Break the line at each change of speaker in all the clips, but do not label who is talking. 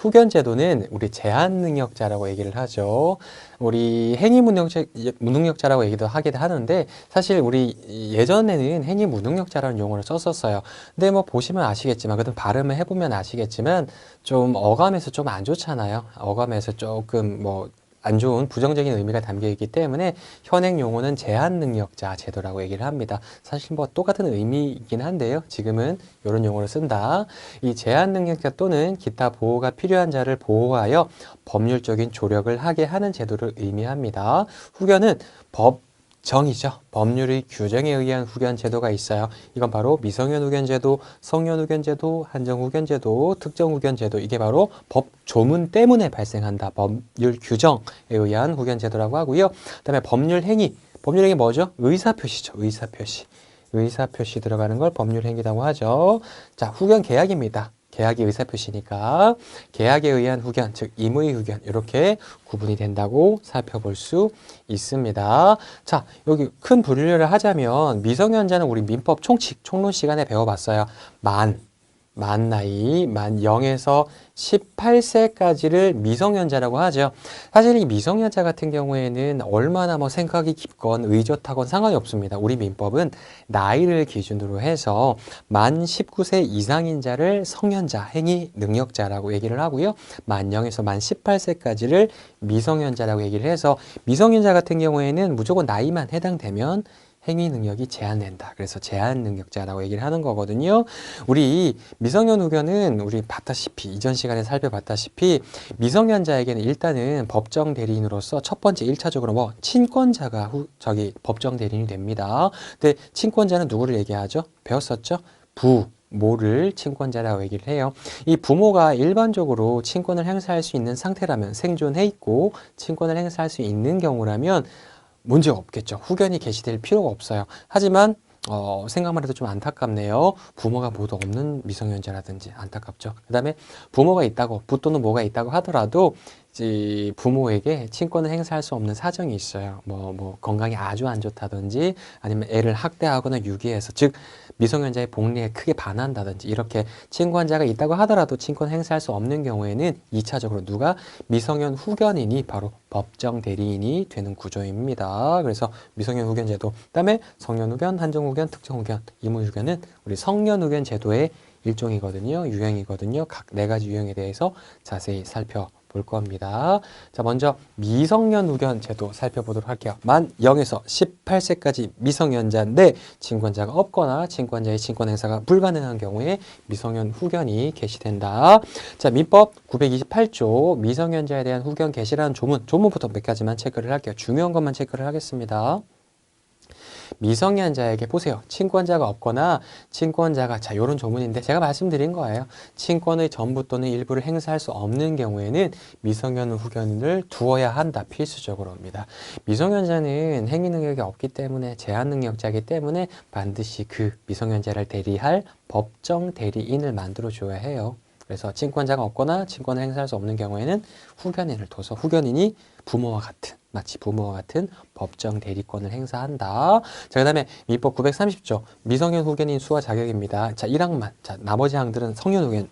후견제도는 우리 제한능력자라고 얘기를 하죠. 우리 행위무능력자라고 얘기도 하기도 하는데 사실 우리 예전에는 행위무능력자라는 용어를 썼었어요. 근데 뭐 보시면 아시겠지만 그래도 발음을 해보면 아시겠지만 좀 어감에서 좀 안 좋잖아요. 어감에서 조금 뭐 안 좋은 부정적인 의미가 담겨 있기 때문에 현행 용어는 제한능력자 제도라고 얘기를 합니다. 사실 뭐 똑같은 의미이긴 한데요. 지금은 이런 용어를 쓴다. 이 제한능력자 또는 기타 보호가 필요한 자를 보호하여 법률적인 조력을 하게 하는 제도를 의미합니다. 후견은 법정이죠. 법률의 규정에 의한 후견 제도가 있어요. 이건 바로 미성년 후견 제도, 성년 후견 제도, 한정 후견 제도, 특정 후견 제도. 이게 바로 법 조문 때문에 발생한다. 법률 규정에 의한 후견 제도라고 하고요. 그다음에 법률 행위. 법률 행위 뭐죠? 의사표시죠. 의사표시. 의사표시 들어가는 걸 법률 행위라고 하죠. 자, 후견 계약입니다. 계약이 의사표시니까 계약에 의한 후견, 즉 임의 후견 이렇게 구분이 된다고 살펴볼 수 있습니다. 자, 여기 큰 분류를 하자면 미성년자는 우리 민법 총론 시간에 배워봤어요. 만 나이, 만 0에서 18세까지를 미성년자라고 하죠. 사실 이 미성년자 같은 경우에는 얼마나 뭐 생각이 깊건 의젓하건 상관이 없습니다. 우리 민법은 나이를 기준으로 해서 만 19세 이상인 자를 성년자, 행위 능력자라고 얘기를 하고요. 만 0에서 만 18세까지를 미성년자라고 얘기를 해서 미성년자 같은 경우에는 무조건 나이만 해당되면 행위 능력이 제한된다. 그래서 제한 능력자라고 얘기를 하는 거거든요. 우리 미성년 후견은 우리 봤다시피 이전 시간에 살펴봤다시피 미성년자에게는 일단은 법정 대리인으로서 첫 번째 1차적으로 뭐 친권자가 법정 대리인이 됩니다. 근데 친권자는 누구를 얘기하죠? 배웠었죠? 부모를 친권자라고 얘기를 해요. 이 부모가 일반적으로 친권을 행사할 수 있는 상태라면 생존해 있고 친권을 행사할 수 있는 경우라면 문제가 없겠죠. 후견이 개시될 필요가 없어요. 하지만 생각만 해도 좀 안타깝네요. 부모가 모두 없는 미성년자라든지 안타깝죠. 그 다음에 부모가 있다고, 부 또는 모가 있다고 하더라도 부모에게 친권을 행사할 수 없는 사정이 있어요. 뭐 건강이 아주 안 좋다든지 아니면 애를 학대하거나 유기해서 즉 미성년자의 복리에 크게 반한다든지 이렇게 친권자가 있다고 하더라도 친권 행사할 수 없는 경우에는 2차적으로 누가 미성년 후견인이 바로 법정 대리인이 되는 구조입니다. 그래서 미성년 후견 제도, 그다음에 성년 후견, 한정 후견, 특정 후견, 임의 후견은 우리 성년 후견 제도의 일종이거든요. 유형이거든요. 각 네 가지 유형에 대해서 자세히 살펴볼 겁니다. 자, 먼저 미성년 후견 제도 살펴보도록 할게요. 만 0에서 18세까지 미성년자인데 친권자가 없거나 친권자의 친권 행사가 불가능한 경우에 미성년 후견이 개시된다. 자, 민법 928조 미성년자에 대한 후견 개시라는 조문부터 몇 가지만 체크를 할게요. 중요한 것만 체크를 하겠습니다. 미성년자에게 보세요. 친권자가 없거나 친권자가 자 요런 조문인데 제가 말씀드린 거예요. 친권의 전부 또는 일부를 행사할 수 없는 경우에는 미성년 후견인을 두어야 한다. 필수적으로입니다. 미성년자는 행위 능력이 없기 때문에 제한 능력자이기 때문에 반드시 그 미성년자를 대리할 법정 대리인을 만들어 줘야 해요. 그래서 친권자가 없거나 친권을 행사할 수 없는 경우에는 후견인을 둬서 후견인이 마치 부모와 같은 법정 대리권을 행사한다. 자, 그 다음에 민법 930조 미성년 후견인 수와 자격입니다. 자, 1항만. 자, 나머지 항들은 성년 후견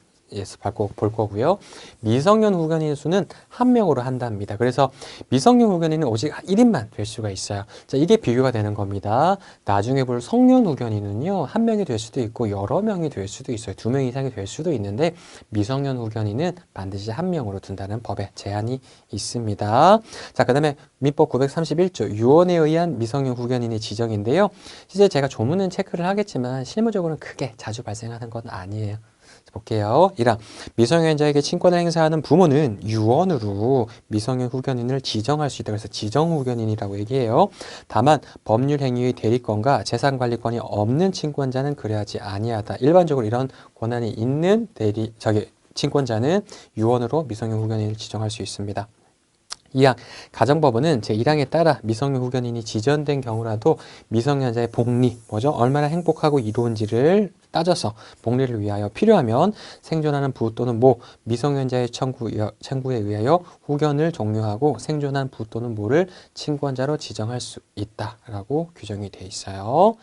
볼 거고요. 미성년 후견인 수는 한 명으로 한답니다. 그래서 미성년 후견인은 오직 1인만 될 수가 있어요. 자, 이게 비교가 되는 겁니다. 나중에 볼 성년 후견인은요, 한 명이 될 수도 있고 여러 명이 될 수도 있어요. 2명 이상이 될 수도 있는데 미성년 후견인은 반드시 한 명으로 둔다는 법에 제한이 있습니다. 자, 그 다음에 민법 931조 유언에 의한 미성년 후견인의 지정인데요. 실제 제가 조문은 체크를 하겠지만 실무적으로는 크게 자주 발생하는 건 아니에요. 볼게요. 1항 미성년자에게 친권을 행사하는 부모는 유언으로 미성년 후견인을 지정할 수 있다. 그래서 지정 후견인이라고 얘기해요. 다만 법률 행위의 대리권과 재산관리권이 없는 친권자는 그래야지 아니하다. 일반적으로 이런 권한이 있는 친권자는 유언으로 미성년 후견인을 지정할 수 있습니다. 2항 가정법원은 제1항에 따라 미성년 후견인이 지정된 경우라도 미성년자의 복리, 얼마나 행복하고 이로운지를 따져서 복리를 위하여 필요하면 생존하는 부 또는 모, 미성년자의 청구에 의하여 후견을 종료하고 생존한 부 또는 모를 친권자로 지정할 수 있다라고 규정이 되어 있어요.